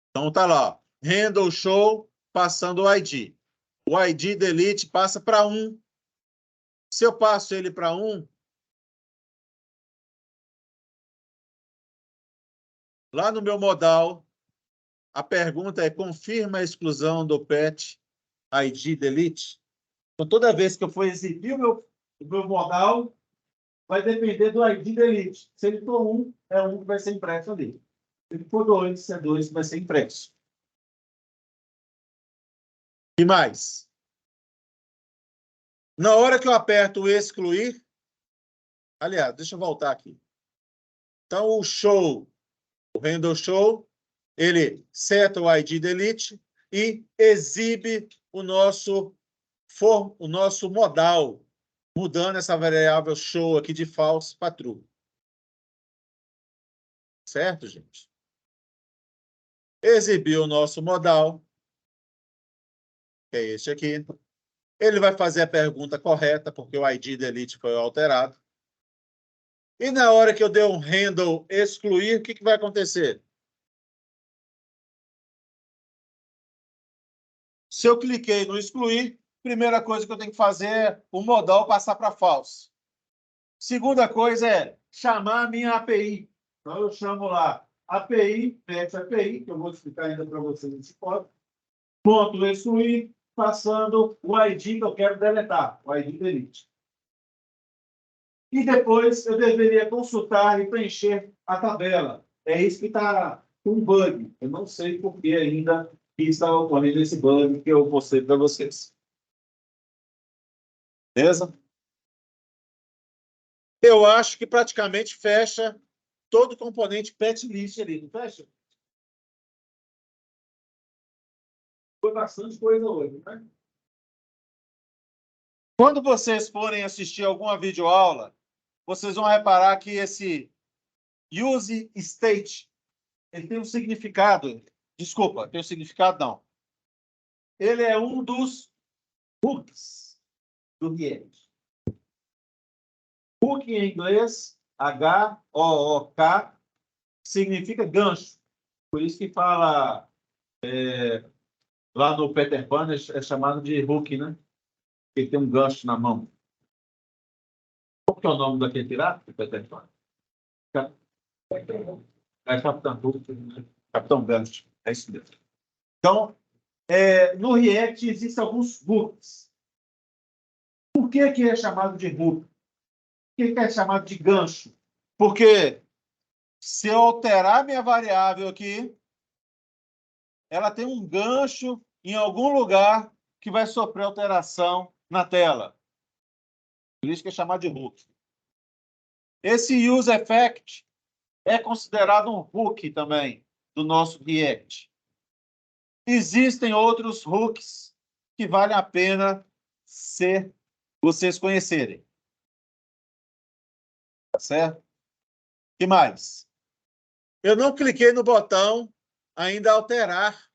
Então tá lá, ó. Handle show passando o ID. O ID delete passa para 1. Se eu passo ele para 1, lá no meu modal, a pergunta é: confirma a exclusão do PET ID delete? Então, toda vez que eu for exibir o meu modal, vai depender do ID delete. Se ele for 1, é 1 que vai ser impresso ali. Se ele for 2, é 2 que vai ser impresso. E mais? Na hora que eu aperto o excluir, aliás, deixa eu voltar aqui. Então, o show, o handle show, ele seta o ID delete e exibe o nosso modal. mudando essa variável show aqui de false para true. Certo, gente? Exibiu o nosso modal, que é este aqui. Ele vai fazer a pergunta correta, porque o ID delete foi alterado. E na hora que eu der um handle excluir, o que vai acontecer? Se eu cliquei no excluir, primeira coisa que eu tenho que fazer é o modal passar para false. Segunda coisa é chamar a minha API. Então, eu chamo lá API, PET API, que eu vou explicar ainda para vocês nesse código. Ponto excluir, passando o ID que eu quero deletar, o ID delete. E depois eu deveria consultar e preencher a tabela. É isso que está com um bug. Eu não sei por que ainda está ocorrendo esse bug que eu mostrei para vocês. Beleza? Eu acho que praticamente fecha todo o componente pet list ali, não fecha? Foi bastante coisa hoje, né? Quando vocês forem assistir alguma videoaula, vocês vão reparar que esse use state, ele tem um significado. Desculpa, tem um significado não. Ele é um dos hooks do React. Hook em inglês, H-O-O-K, significa gancho. Por isso que fala, lá no Peter Pan, é chamado de hook, né? Ele tem um gancho na mão. Qual que é o nome daquele pirata do Peter Pan? É Capitão Hook, né? Capitão Gancho. É isso mesmo. Então, no React existem alguns hooks. Por que é chamado de hook? Por que é chamado de gancho? Porque se eu alterar minha variável aqui, ela tem um gancho em algum lugar que vai sofrer alteração na tela. Por isso que é chamado de hook. Esse use effect é considerado um hook também do nosso React. Existem outros hooks que valem a pena vocês conhecerem. Tá certo? O que mais? Eu não cliquei no botão ainda alterar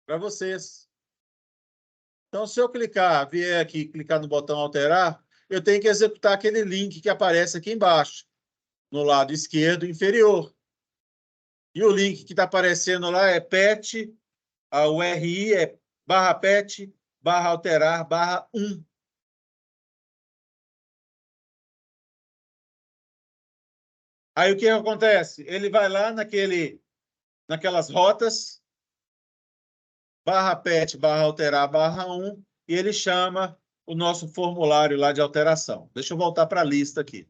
para vocês. Então, se eu vier aqui clicar no botão alterar, eu tenho que executar aquele link que aparece aqui embaixo, no lado esquerdo inferior. E o link que está aparecendo lá é pet, a URI é /pet, /alterar, /1. Aí o que acontece? Ele vai lá naquelas rotas, /pet, /alterar, /1, e ele chama o nosso formulário lá de alteração. Deixa eu voltar para a lista aqui.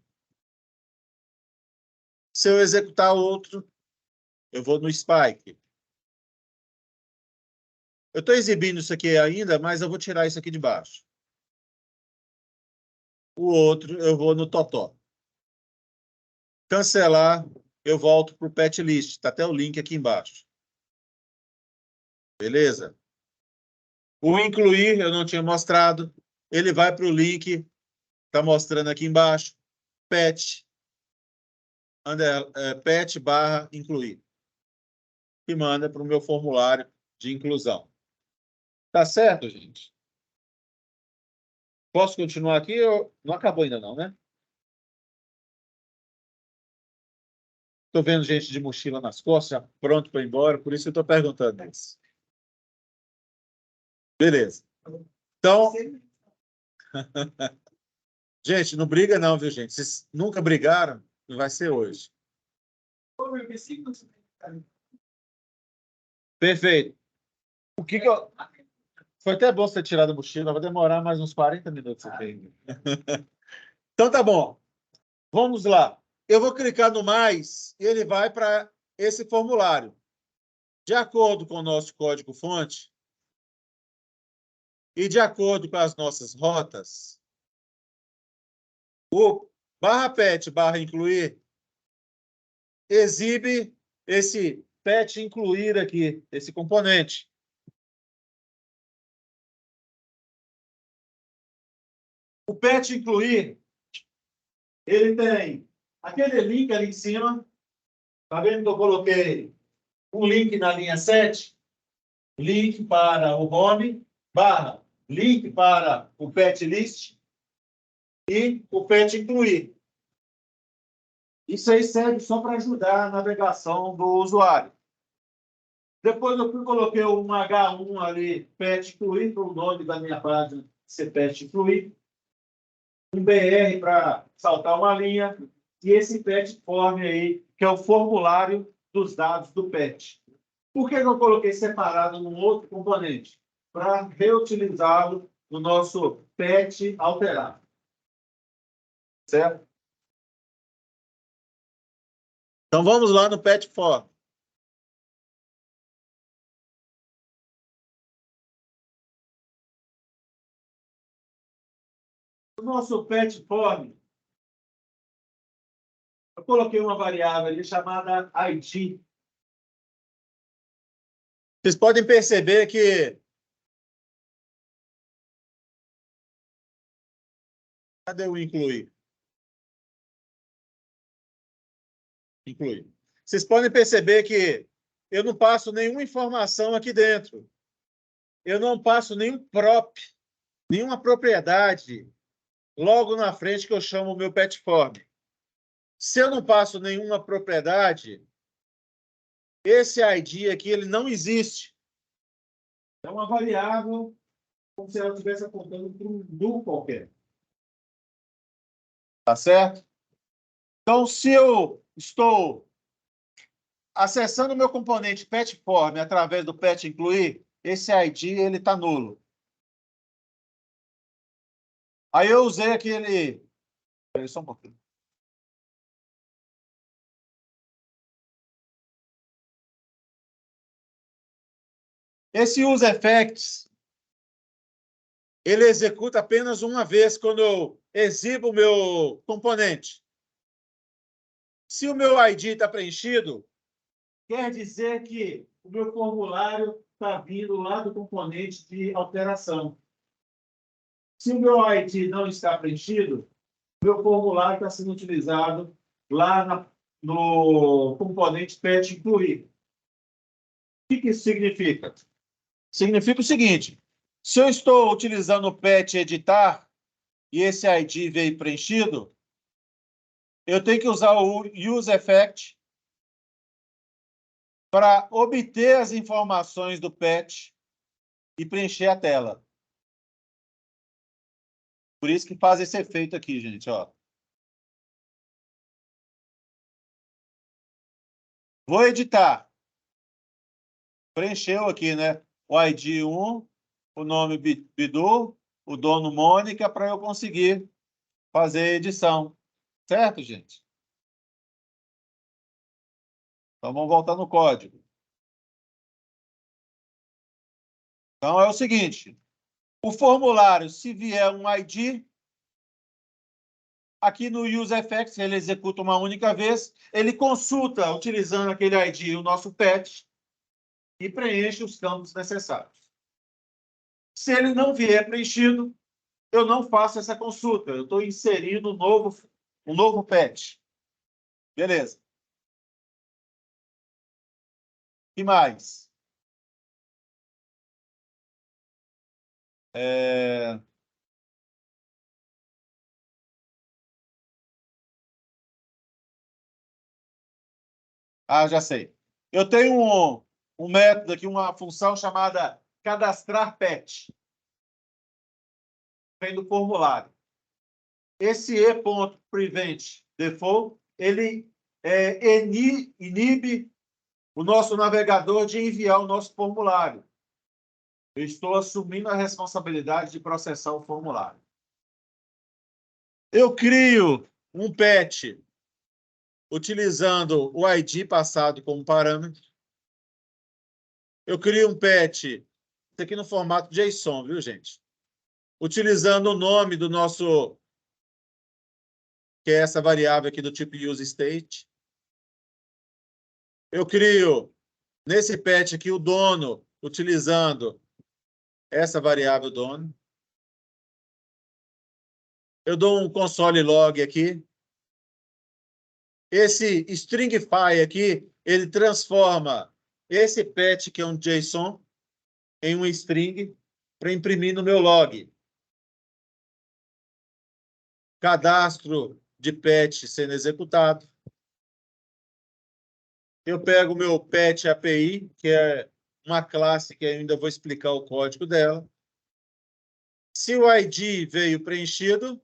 Se eu executar outro, eu vou no Spike. Eu estou exibindo isso aqui ainda, mas eu vou tirar isso aqui de baixo. O outro, eu vou no Totó. Cancelar, eu volto para o pet list. Está até o link aqui embaixo. Beleza? O incluir, eu não tinha mostrado. Ele vai para o link, está mostrando aqui embaixo. Pet, pet/incluir. E manda para o meu formulário de inclusão. Tá certo, gente? Posso continuar aqui? Não acabou ainda não, né? Estou vendo gente de mochila nas costas, já pronto para ir embora, por isso eu estou perguntando isso. Beleza. Então, gente, não briga não, viu, gente? Vocês nunca brigaram, vai ser hoje. Perfeito. O que eu... Foi até bom você ter tirado a mochila, vai demorar mais uns 40 minutos aqui. Então tá bom. Vamos lá. Eu vou clicar no mais e ele vai para esse formulário. De acordo com o nosso código-fonte e de acordo com as nossas rotas, o /pet /incluir exibe esse pet incluir aqui, esse componente. O PET incluir, ele tem aquele link ali em cima. Está vendo que eu coloquei um link na linha 7? Link para o home, barra, link para o PET list e o PET incluir. Isso aí serve só para ajudar a navegação do usuário. Depois eu coloquei um H1 ali, PET incluir, para o nome da minha página ser PET incluir. Um BR para saltar uma linha. E esse PET form aí, que é o formulário dos dados do PET. Por que eu coloquei separado num outro componente? Para reutilizá-lo no nosso PET alterado. Certo? Então vamos lá no PET form. No nosso PET form, eu coloquei uma variável ali chamada ID. Vocês podem perceber que... Cadê o incluir? Incluir. Vocês podem perceber que eu não passo nenhuma informação aqui dentro. Eu não passo nenhum prop, nenhuma propriedade logo na frente que eu chamo o meu PET form. Se eu não passo nenhuma propriedade, esse ID aqui ele não existe. É uma variável como se ela estivesse apontando para um do qualquer. Tá certo? Então, se eu estou acessando o meu componente PET form através do PET incluir, esse ID ele está nulo. Aí eu usei aquele... Espera aí só um pouquinho. Esse useEffects, ele executa apenas uma vez quando eu exibo o meu componente. Se o meu ID está preenchido, quer dizer que o meu formulário está vindo lá do componente de alteração. Se o meu ID não está preenchido, o meu formulário está sendo utilizado lá no componente PET incluir. O que isso significa? Significa o seguinte: se eu estou utilizando o PET editar e esse ID veio preenchido, eu tenho que usar o useEffect para obter as informações do PET e preencher a tela. Por isso que faz esse efeito aqui, gente, ó. Vou editar. Preencheu aqui, né? O ID 1, o nome Bidu, o dono Mônica, para eu conseguir fazer a edição. Certo, gente? Então, vamos voltar no código. Então, é o seguinte. O formulário, se vier um ID, aqui no useEffects, ele executa uma única vez, ele consulta, utilizando aquele ID, o nosso PET, e preenche os campos necessários. Se ele não vier preenchido, eu não faço essa consulta. Eu estou inserindo um novo PET. Beleza. O que mais? Ah, já sei. Eu tenho um método aqui, uma função chamada cadastrar PET. Vem do formulário. Esse e.prevent default, ele inibe o nosso navegador de enviar o nosso formulário. Eu estou assumindo a responsabilidade de processar o formulário. Eu crio um PET utilizando o ID passado como parâmetro. Eu crio um PET, isso aqui no formato JSON, viu, gente? Utilizando o nome do nosso, que é essa variável aqui do tipo useState. Eu crio, nesse PET aqui, o dono, utilizando essa variável dono. Eu dou um console log aqui. Esse stringify aqui, ele transforma esse pet, que é um JSON, em um string para imprimir no meu log. Cadastro de pet sendo executado. Eu pego o meu pet API, que é uma classe que ainda vou explicar o código dela. Se o ID veio preenchido,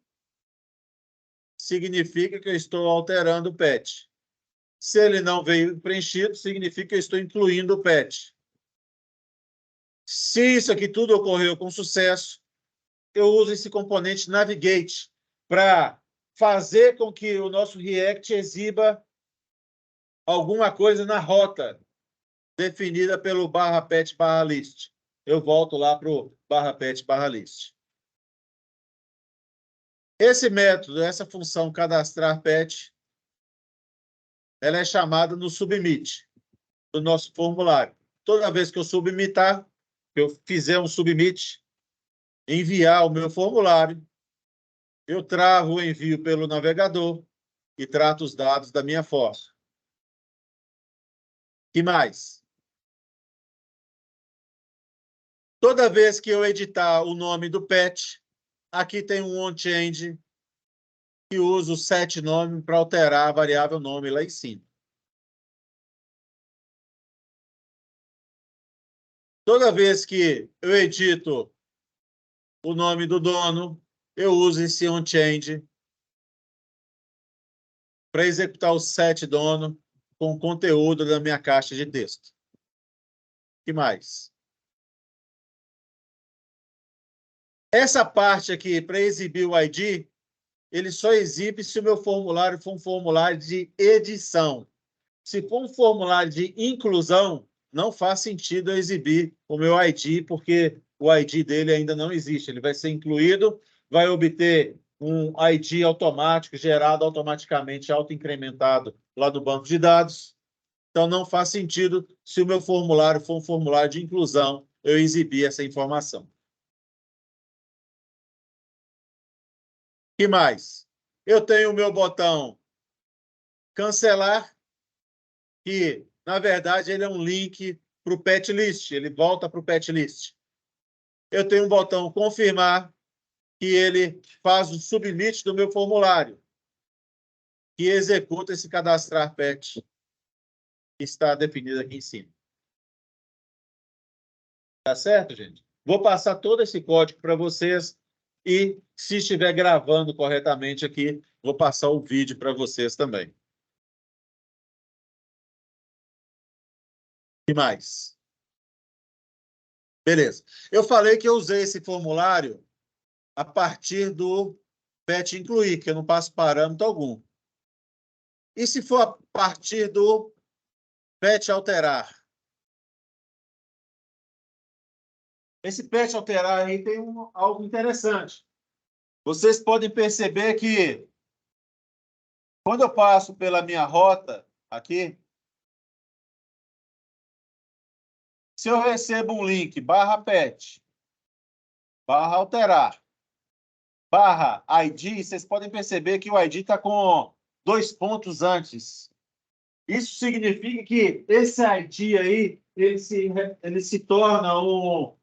significa que eu estou alterando o pet. Se ele não veio preenchido, significa que eu estou incluindo o pet. Se isso aqui tudo ocorreu com sucesso, eu uso esse componente Navigate para fazer com que o nosso React exiba alguma coisa na rota definida pelo /pet/list. Eu volto lá para o /pet/list. Esse método, essa função cadastrar pet, ela é chamada no submit do nosso formulário. Toda vez que eu submitar, eu fizer um submit, enviar o meu formulário, eu travo o envio pelo navegador e trato os dados da minha forma. Que mais? Toda vez que eu editar o nome do pet, aqui tem um onChange que usa o setNome para alterar a variável nome lá em cima. Toda vez que eu edito o nome do dono, eu uso esse onChange para executar o setDono com o conteúdo da minha caixa de texto. Que mais? Essa parte aqui, para exibir o ID, ele só exibe se o meu formulário for um formulário de edição. Se for um formulário de inclusão, não faz sentido eu exibir o meu ID, porque o ID dele ainda não existe. Ele vai ser incluído, vai obter um ID automático, gerado automaticamente, autoincrementado lá no banco de dados. Então, não faz sentido, se o meu formulário for um formulário de inclusão, eu exibir essa informação. Que mais? Eu tenho o meu botão cancelar, que, na verdade, ele é um link para o pet list, ele volta para o pet list. Eu tenho um botão confirmar, que ele faz o submit do meu formulário, que executa esse cadastrar pet, que está definido aqui em cima. Tá certo, gente? Vou passar todo esse código para vocês e, se estiver gravando corretamente aqui, vou passar o vídeo para vocês também. E mais? Beleza. Eu falei que eu usei esse formulário a partir do pet incluir, que eu não passo parâmetro algum. E se for a partir do pet alterar? Esse pet alterar aí tem algo interessante. Vocês podem perceber que, quando eu passo pela minha rota aqui, se eu recebo um link /pet, /alterar, /id, vocês podem perceber que o id está com 2 pontos antes. Isso significa que esse id aí, ele se torna um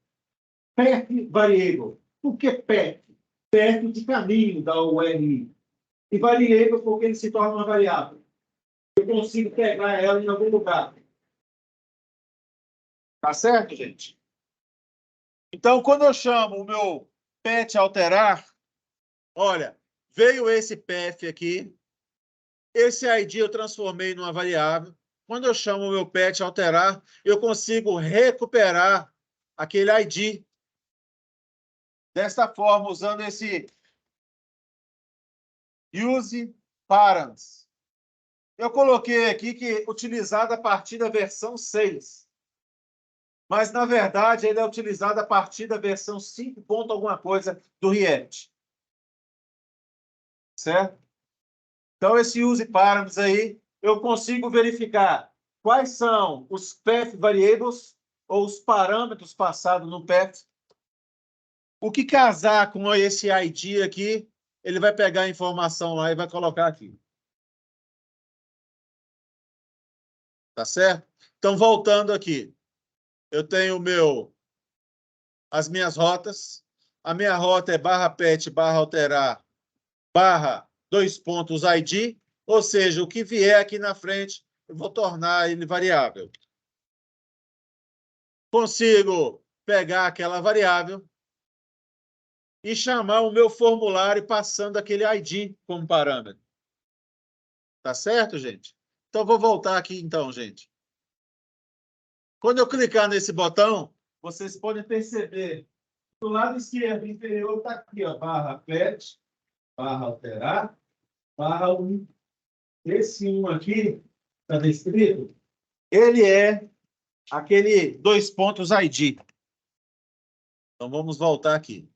path variable. Por que path? Path de caminho da URI. E variable porque ele se torna uma variável. Eu consigo pegar ela em algum lugar. Tá certo, gente? Então, quando eu chamo o meu pet alterar, olha, veio esse path aqui, esse ID eu transformei numa variável. Quando eu chamo o meu pet alterar, eu consigo recuperar aquele ID. Desta forma, usando esse use params. Eu coloquei aqui que utilizado a partir da versão 6. Mas, na verdade, ele é utilizado a partir da versão 5 ponto alguma coisa do React. Certo? Então, esse use params aí, eu consigo verificar quais são os path variables ou os parâmetros passados no path. O que casar com esse ID aqui ele vai pegar a informação lá e vai colocar aqui. Tá certo? Então, voltando aqui. Eu tenho as minhas rotas. A minha rota é /pet, /alterar, /2 pontos ID, ou seja, o que vier aqui na frente, eu vou tornar ele variável. Consigo pegar aquela variável e chamar o meu formulário passando aquele ID como parâmetro. Tá certo, gente? Então, vou voltar aqui, então, gente. Quando eu clicar nesse botão, vocês podem perceber do lado esquerdo inferior está aqui, ó, /pet, /alterar, /1. Esse 1 aqui, está descrito, ele é aquele 2 pontos ID. Então, vamos voltar aqui.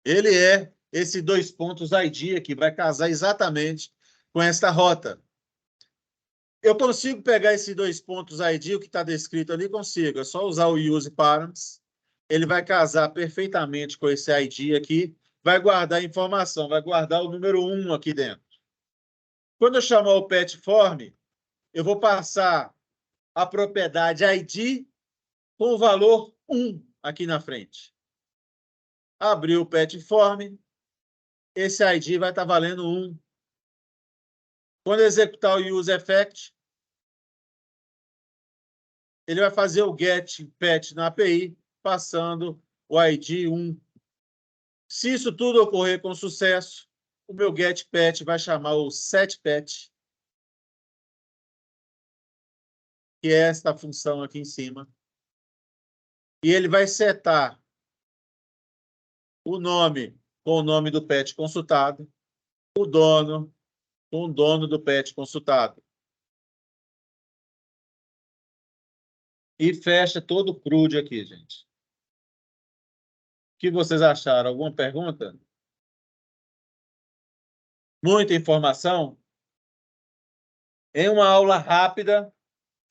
Ele é esse 2 pontos ID aqui, vai casar exatamente com esta rota. Eu consigo pegar esse 2 pontos ID, o que está descrito ali, consigo. É só usar o use params. Ele vai casar perfeitamente com esse ID aqui, vai guardar a informação, vai guardar o número 1 aqui dentro. Quando eu chamar o petform, eu vou passar a propriedade ID com o valor 1 aqui na frente. Abriu o petform, esse ID vai estar valendo 1. Quando executar o useEffect, ele vai fazer o getPet na API, passando o ID 1. Se isso tudo ocorrer com sucesso, o meu getPet vai chamar o setPet, que é esta função aqui em cima. E ele vai setar o nome com o nome do pet consultado, o dono com o dono do pet consultado. E fecha todo o CRUD aqui, gente. O que vocês acharam? Alguma pergunta? Muita informação? Em uma aula rápida,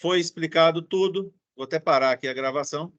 foi explicado tudo. Vou até parar aqui a gravação.